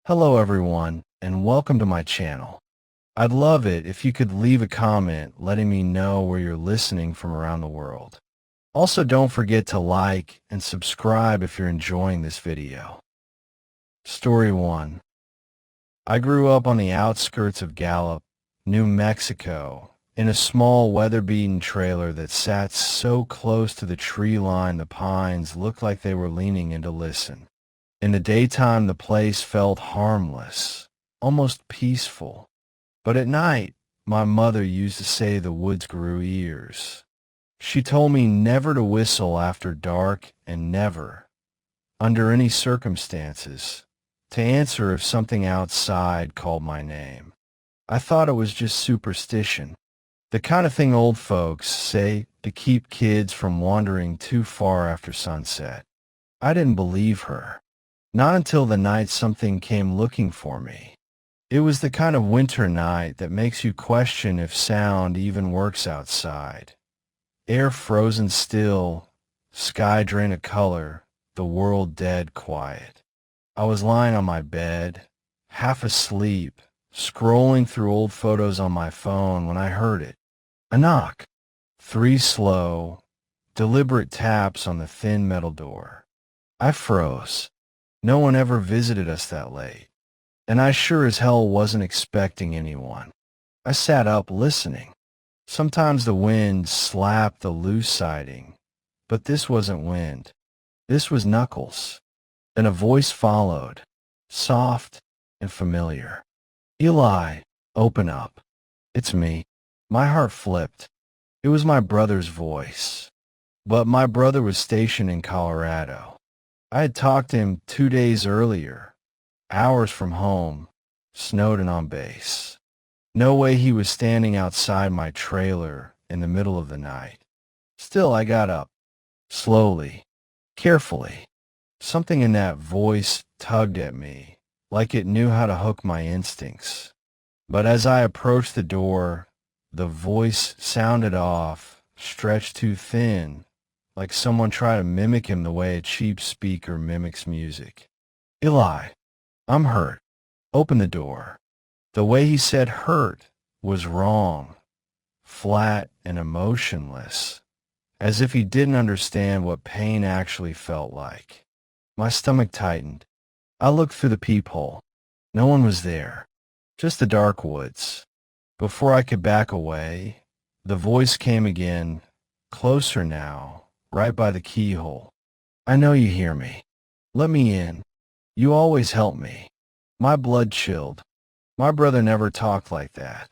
Hello everyone, and welcome to my channel. I'd love it if you could leave a comment letting me know where you're listening from around the world. Also, don't forget to like and subscribe if you're enjoying this video. Story 1. I grew up on the outskirts of Gallup, New Mexico, in a small weather-beaten trailer that sat so close to the tree line the pines looked like they were leaning in to listen. In the daytime, the place felt harmless, almost peaceful. But at night, my mother used to say the woods grew ears. She told me never to whistle after dark and never, under any circumstances, to answer if something outside called my name. I thought it was just superstition, the kind of thing old folks say to keep kids from wandering too far after sunset. I didn't believe her. Not until the night something came looking for me. It was the kind of winter night that makes you question if sound even works outside. Air frozen still, sky drained of color, the world dead quiet. I was lying on my bed, half asleep, scrolling through old photos on my phone when I heard it. A knock. 3 slow, deliberate taps on the thin metal door. I froze. No one ever visited us that late, and I sure as hell wasn't expecting anyone. I sat up listening. Sometimes the wind slapped the loose siding, but this wasn't wind. This was knuckles. Then a voice followed, soft and familiar. "Eli, open up. It's me." My heart flipped. It was my brother's voice, but my brother was stationed in Colorado. I had talked to him 2 days earlier, hours from home, snowed and on base. No way he was standing outside my trailer in the middle of the night. Still, I got up, slowly, carefully. Something in that voice tugged at me, like it knew how to hook my instincts. But as I approached the door, the voice sounded off, stretched too thin, like someone tried to mimic him the way a cheap speaker mimics music. "Eli, I'm hurt. Open the door." The way he said hurt was wrong, flat and emotionless, as if he didn't understand what pain actually felt like. My stomach tightened. I looked through the peephole. No one was there, just the dark woods. Before I could back away, the voice came again, closer now, right by the keyhole. "I know you hear me. Let me in. You always help me." My blood chilled. My brother never talked like that.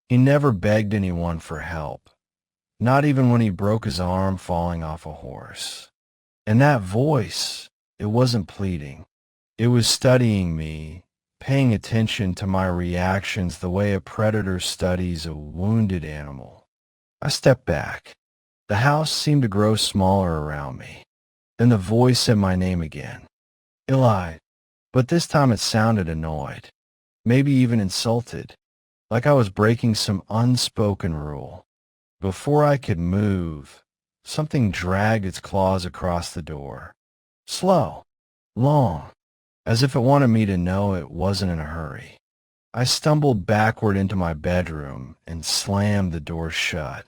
He never begged anyone for help, not even when he broke his arm falling off a horse. And that voice, it wasn't pleading. It was studying me, paying attention to my reactions the way a predator studies a wounded animal. I stepped back. The house seemed to grow smaller around me. Then the voice said my name again. "Eli," but this time it sounded annoyed, maybe even insulted, like I was breaking some unspoken rule. Before I could move, something dragged its claws across the door. Slow, long, as if it wanted me to know it wasn't in a hurry. I stumbled backward into my bedroom and slammed the door shut.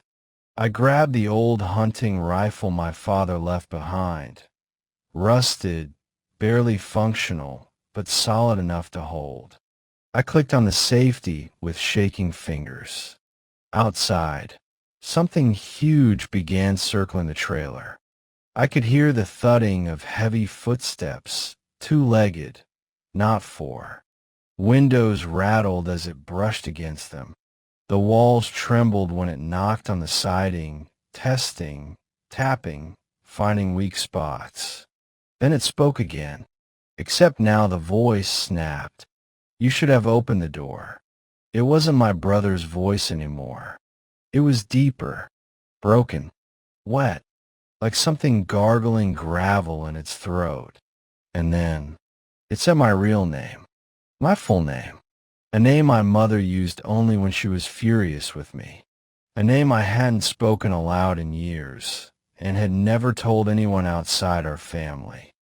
I grabbed the old hunting rifle my father left behind. Rusted, barely functional, but solid enough to hold. I clicked on the safety with shaking fingers. Outside, something huge began circling the trailer. I could hear the thudding of heavy footsteps, 2-legged, not 4. Windows rattled as it brushed against them. The walls trembled when it knocked on the siding, testing, tapping, finding weak spots. Then it spoke again, except now the voice snapped. "You should have opened the door." It wasn't my brother's voice anymore. It was deeper, broken, wet, like something gargling gravel in its throat. And then it said my real name, my full name. A name my mother used only when she was furious with me. A name I hadn't spoken aloud in years, and had never told anyone outside our family.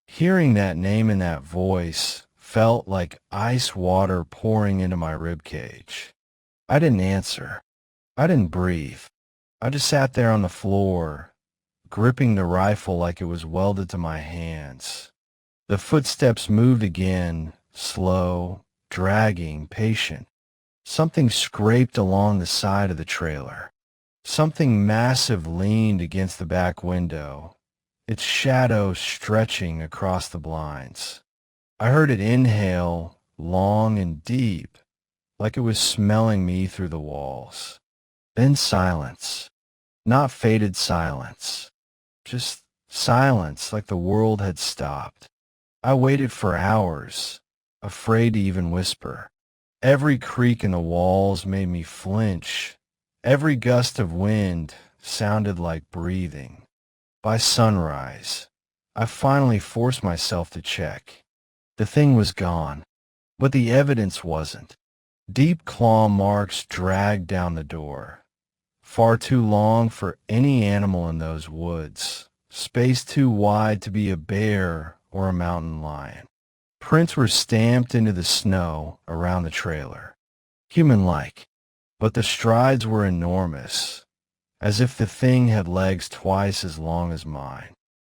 Hearing that name and that voice felt like ice water pouring into my ribcage. I didn't answer. I didn't breathe. I just sat there on the floor, gripping the rifle like it was welded to my hands. The footsteps moved again, slow, dragging, patient. Something scraped along the side of the trailer. Something massive leaned against the back window, its shadow stretching across the blinds. I heard it inhale, long and deep, like it was smelling me through the walls. Then silence. Not faded silence. Just silence, like the world had stopped. I waited for hours, afraid to even whisper. Every creak in the walls made me flinch. Every gust of wind sounded like breathing. By sunrise, I finally forced myself to check. The thing was gone, but the evidence wasn't. Deep claw marks dragged down the door. Far too long for any animal in those woods. Space too wide to be a bear or a mountain lion. Prints were stamped into the snow around the trailer. Human-like, but the strides were enormous, as if the thing had legs twice as long as mine.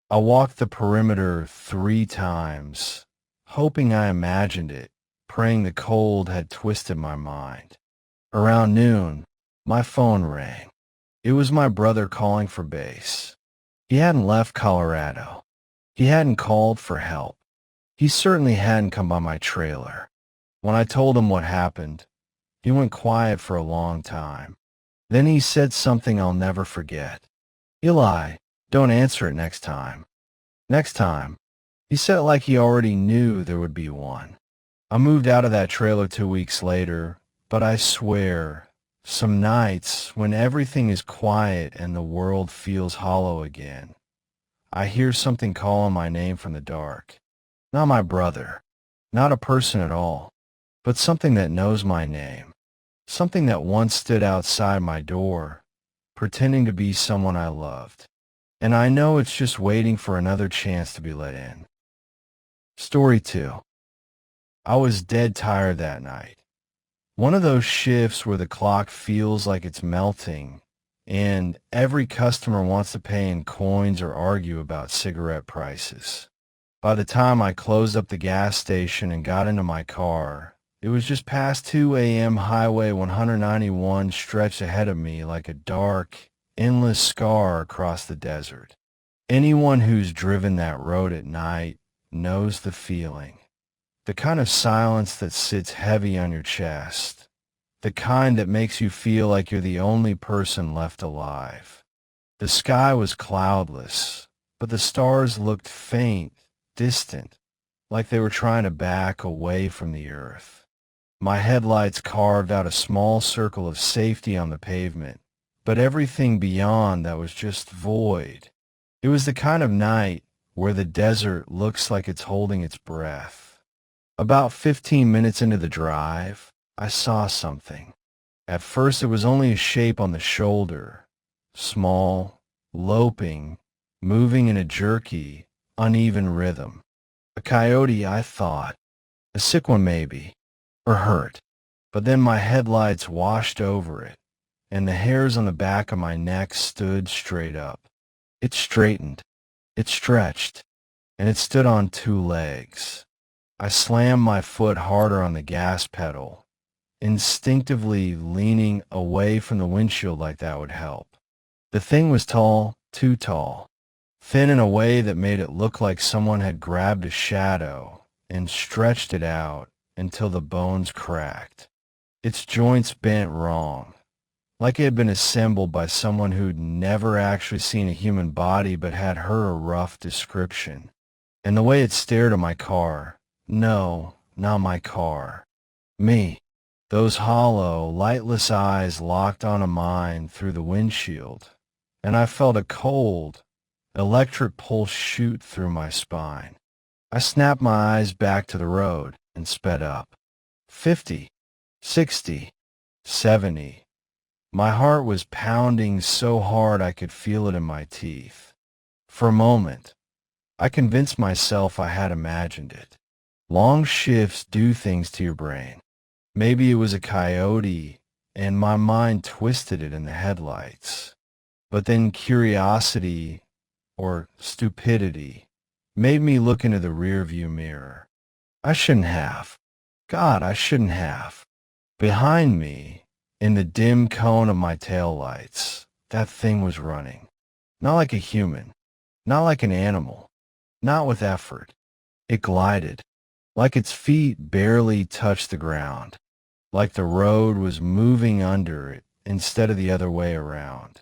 I walked the perimeter 3 times, hoping I imagined it, praying the cold had twisted my mind. Around noon, my phone rang. It was my brother calling for base. He hadn't left Colorado. He hadn't called for help. He certainly hadn't come by my trailer. When I told him what happened, he went quiet for a long time. Then he said something I'll never forget. "Eli, don't answer it next time." Next time. He said it like he already knew there would be one. I moved out of that trailer 2 weeks later, but I swear, some nights when everything is quiet and the world feels hollow again, I hear something calling my name from the dark. Not my brother, not a person at all, but something that knows my name. Something that once stood outside my door, pretending to be someone I loved. And I know it's just waiting for another chance to be let in. Story 2. I was dead tired that night. One of those shifts where the clock feels like it's melting, and every customer wants to pay in coins or argue about cigarette prices. By the time I closed up the gas station and got into my car, it was just past 2 a.m. Highway 191 stretched ahead of me like a dark, endless scar across the desert. Anyone who's driven that road at night knows the feeling. The kind of silence that sits heavy on your chest. The kind that makes you feel like you're the only person left alive. The sky was cloudless, but the stars looked faint, distant, like they were trying to back away from the earth. My headlights carved out a small circle of safety on the pavement, but everything beyond that was just void. It was the kind of night where the desert looks like it's holding its breath. About 15 minutes into the drive, I saw something. At first it was only a shape on the shoulder, small, loping, moving in a jerky, uneven rhythm. A coyote, I thought. A sick one maybe, or hurt. But then my headlights washed over it, and the hairs on the back of my neck stood straight up. It straightened, it stretched, and it stood on 2 legs. I slammed my foot harder on the gas pedal, instinctively leaning away from the windshield like that would help. The thing was tall, too tall, thin in a way that made it look like someone had grabbed a shadow and stretched it out until the bones cracked. Its joints bent wrong, like it had been assembled by someone who'd never actually seen a human body but had heard a rough description. And the way it stared at my car, no, not my car. Me. Those hollow, lightless eyes locked onto mine through the windshield, and I felt a cold, electric pulse shoot through my spine. I snapped my eyes back to the road and sped up. 50, 60, 70. My heart was pounding so hard I could feel it in my teeth. For a moment, I convinced myself I had imagined it. Long shifts do things to your brain. Maybe it was a coyote, and my mind twisted it in the headlights. But then curiosity, or stupidity, made me look into the rearview mirror. I shouldn't have. God, I shouldn't have. Behind me, in the dim cone of my taillights, that thing was running. Not like a human, not like an animal, not with effort. It glided, like its feet barely touched the ground, like the road was moving under it instead of the other way around.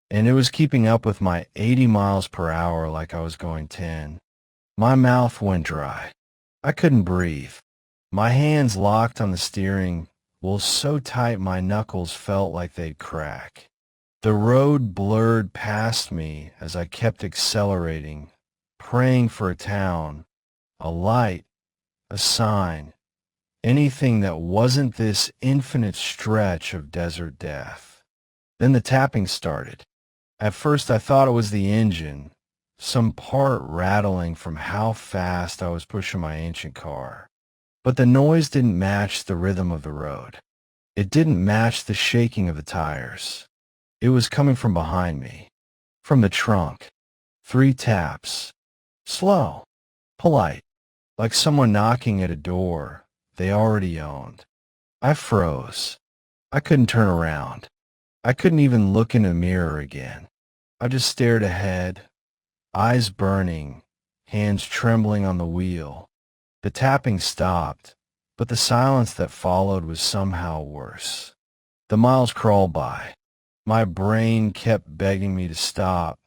And it was keeping up with my 80 miles per hour like I was going 10. My mouth went dry. I couldn't breathe. My hands locked on the steering wheel so tight my knuckles felt like they'd crack. The road blurred past me as I kept accelerating, praying for a town, a light, a sign, anything that wasn't this infinite stretch of desert death. Then the tapping started. At first I thought it was the engine, some part rattling from how fast I was pushing my ancient car. But the noise didn't match the rhythm of the road. It didn't match the shaking of the tires. It was coming from behind me, from the trunk. 3 taps. Slow, polite, like someone knocking at a door they already owned. I froze. I couldn't turn around. I couldn't even look in a mirror again. I just stared ahead, eyes burning, hands trembling on the wheel. The tapping stopped, but the silence that followed was somehow worse. The miles crawled by. My brain kept begging me to stop,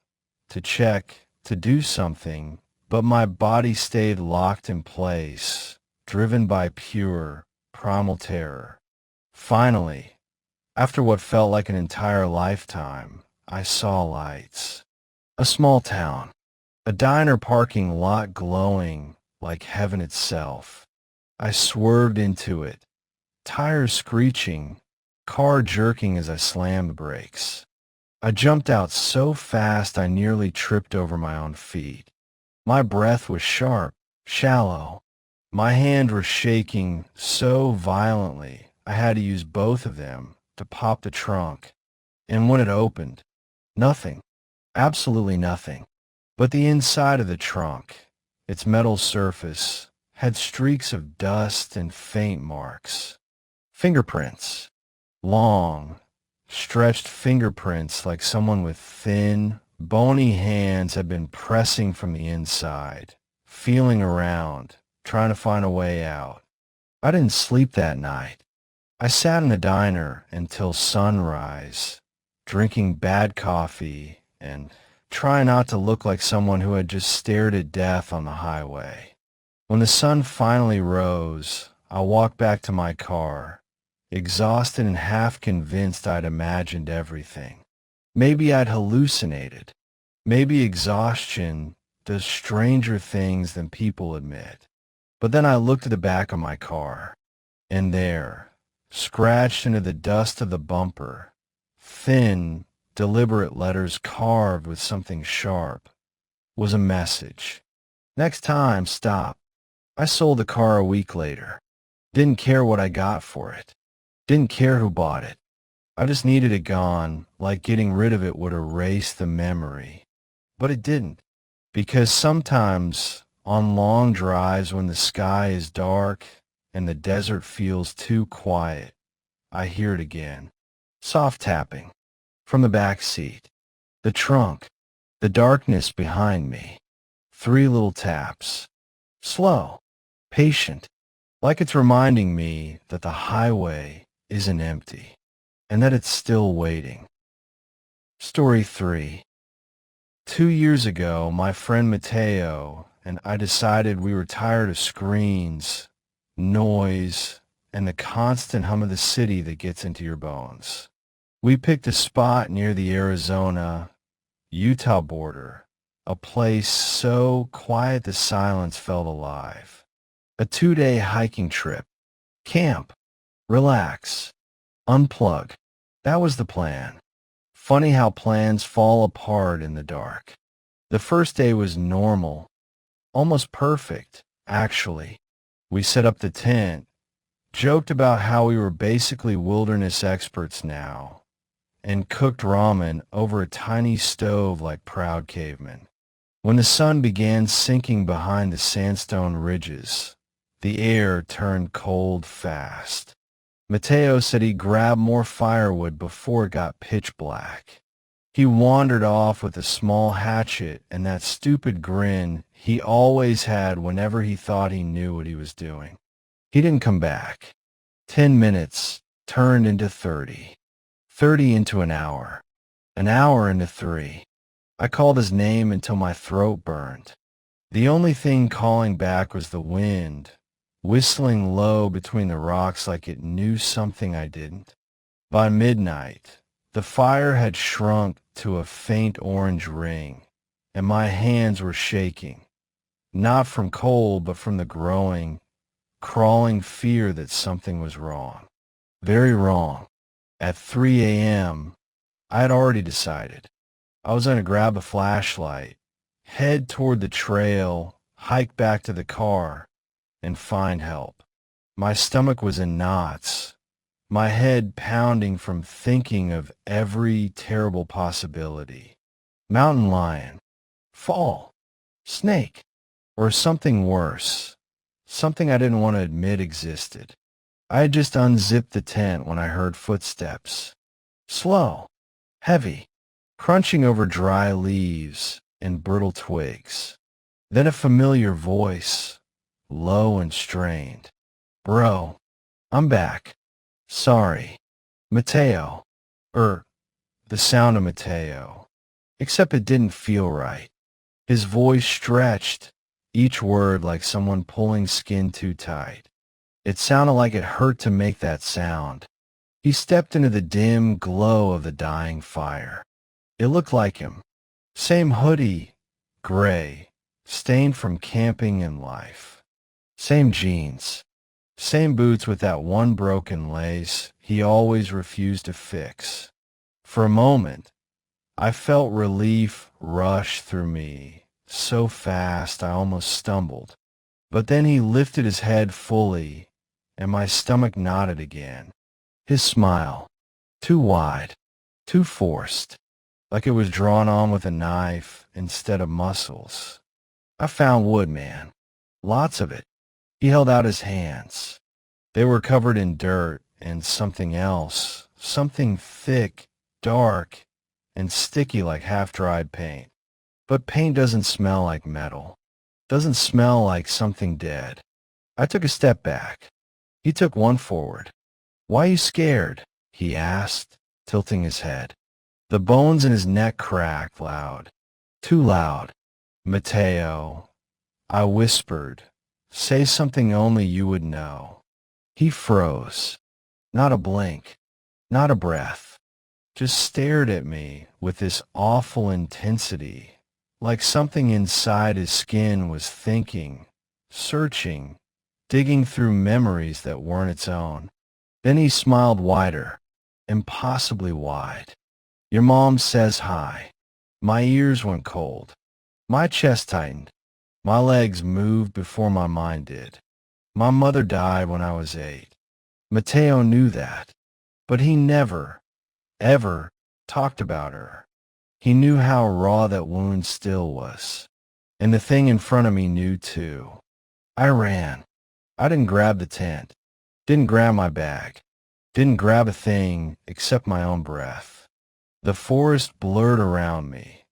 to check, to do something, but my body stayed locked in place, driven by pure, primal terror. Finally, after what felt like an entire lifetime, I saw lights. A small town, a diner parking lot glowing like heaven itself. I swerved into it, tires screeching, car jerking as I slammed the brakes. I jumped out so fast I nearly tripped over my own feet. My breath was sharp, shallow. My hands were shaking so violently I had to use both of them to pop the trunk. And when it opened, nothing, absolutely nothing. But the inside of the trunk, its metal surface, had streaks of dust and faint marks. Fingerprints. Long, stretched fingerprints like someone with thin, bony hands had been pressing from the inside, feeling around, trying to find a way out. I didn't sleep that night. I sat in the diner until sunrise, drinking bad coffee and trying not to look like someone who had just stared at death on the highway. When the sun finally rose, I walked back to my car, exhausted and half convinced I'd imagined everything. Maybe I'd hallucinated. Maybe exhaustion does stranger things than people admit. But then I looked at the back of my car, and there, scratched into the dust of the bumper, thin, deliberate letters carved with something sharp, was a message. Next time, stop. I sold the car a week later. Didn't care what I got for it. Didn't care who bought it. I just needed it gone, like getting rid of it would erase the memory. But it didn't. Because sometimes, on long drives when the sky is dark and the desert feels too quiet, I hear it again. Soft tapping. From the back seat. The trunk. The darkness behind me. 3 little taps. Slow. Patient. Like it's reminding me that the highway isn't empty, and that it's still waiting. Story 3. 2 years ago, my friend Mateo and I decided we were tired of screens, noise, and the constant hum of the city that gets into your bones. We picked a spot near the Arizona-Utah border, a place so quiet the silence felt alive. A 2-day hiking trip. Camp. Relax. Unplug. That was the plan. Funny how plans fall apart in the dark. The first day was normal, almost perfect, actually. We set up the tent, joked about how we were basically wilderness experts now, and cooked ramen over a tiny stove like proud cavemen. When the sun began sinking behind the sandstone ridges, the air turned cold fast. Mateo said he'd grab more firewood before it got pitch black. He wandered off with a small hatchet and that stupid grin he always had whenever he thought he knew what he was doing. He didn't come back. 10 minutes turned into 30. 30 into an hour into 3. I called his name until my throat burned. The only thing calling back was the wind, whistling low between the rocks like it knew something I didn't. By midnight, the fire had shrunk to a faint orange ring, and my hands were shaking, not from cold but from the growing, crawling fear that something was wrong. Very wrong. At 3 a.m., I had already decided. I was going to grab a flashlight, head toward the trail, hike back to the car, and find help. My stomach was in knots, my head pounding from thinking of every terrible possibility. Mountain lion, fall, snake, or something worse, something I didn't want to admit existed. I had just unzipped the tent when I heard footsteps. Slow, heavy, crunching over dry leaves and brittle twigs. Then a familiar voice, low and strained. Bro, I'm back. Sorry. Mateo. The sound of Mateo. Except it didn't feel right. His voice stretched, each word like someone pulling skin too tight. It sounded like it hurt to make that sound. He stepped into the dim glow of the dying fire. It looked like him. Same hoodie, gray, stained from camping and life. Same jeans. Same boots with that one broken lace he always refused to fix. For a moment, I felt relief rush through me, so fast I almost stumbled. But then he lifted his head fully, and my stomach knotted again. His smile, too wide, too forced, like it was drawn on with a knife instead of muscles. I found wood, man. Lots of it. He held out his hands. They were covered in dirt and something else, something thick, dark, and sticky like half-dried paint. But paint doesn't smell like metal. Doesn't smell like something dead. I took a step back. He took one forward. Why you scared? He asked, tilting his head. The bones in his neck cracked loud. Too loud. Mateo, I whispered. Say something only you would know. He froze. Not a blink. Not a breath. Just stared at me with this awful intensity, like something inside his skin was thinking, searching, digging through memories that weren't its own. Then he smiled wider, impossibly wide. Your mom says hi. My ears went cold. My chest tightened. My legs moved before my mind did. My mother died when I was 8. Mateo knew that, but he never, ever talked about her. He knew how raw that wound still was. And the thing in front of me knew too. I ran. I didn't grab the tent. Didn't grab my bag. Didn't grab a thing except my own breath. The forest blurred around me.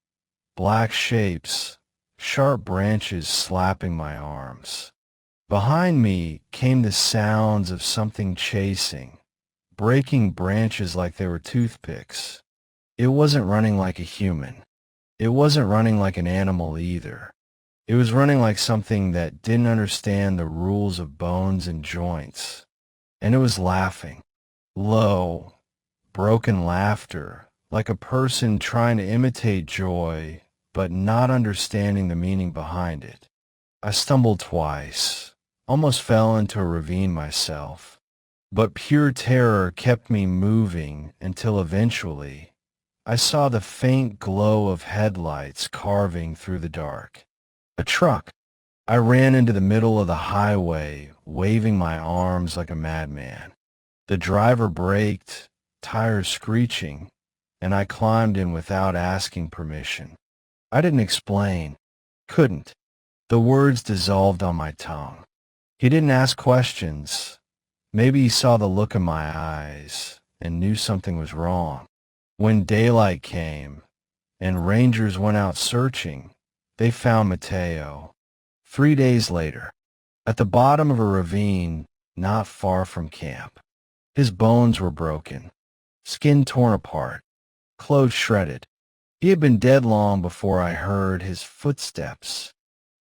Black shapes, sharp branches slapping my arms. Behind me came the sounds of something chasing, breaking branches like they were toothpicks. It wasn't running like a human. It wasn't running like an animal either. It was running like something that didn't understand the rules of bones and joints. And it was laughing. Low, broken laughter, like a person trying to imitate joy, but not understanding the meaning behind it. I stumbled twice, almost fell into a ravine myself. But pure terror kept me moving until eventually I saw the faint glow of headlights carving through the dark. A truck. I ran into the middle of the highway, waving my arms like a madman. The driver braked, tires screeching, and I climbed in without asking permission. I didn't explain. Couldn't. The words dissolved on my tongue. He didn't ask questions. Maybe he saw the look in my eyes and knew something was wrong. When daylight came and rangers went out searching, they found Mateo. 3 days later, at the bottom of a ravine not far from camp. His bones were broken, skin torn apart, clothes shredded. He had been dead long before I heard his footsteps,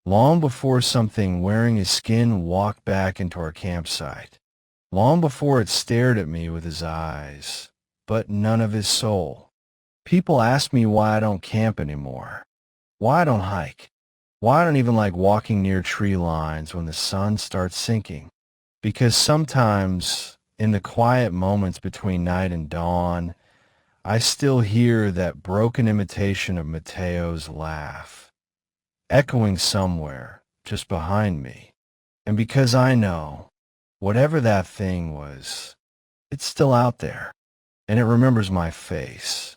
long before something wearing his skin walked back into our campsite, long before it stared at me with his eyes, but none of his soul. People ask me why I don't camp anymore, why I don't hike, why I don't even like walking near tree lines when the sun starts sinking. Because sometimes, in the quiet moments between night and dawn, I still hear that broken imitation of Mateo's laugh, echoing somewhere just behind me. And because I know, whatever that thing was, it's still out there, and it remembers my face.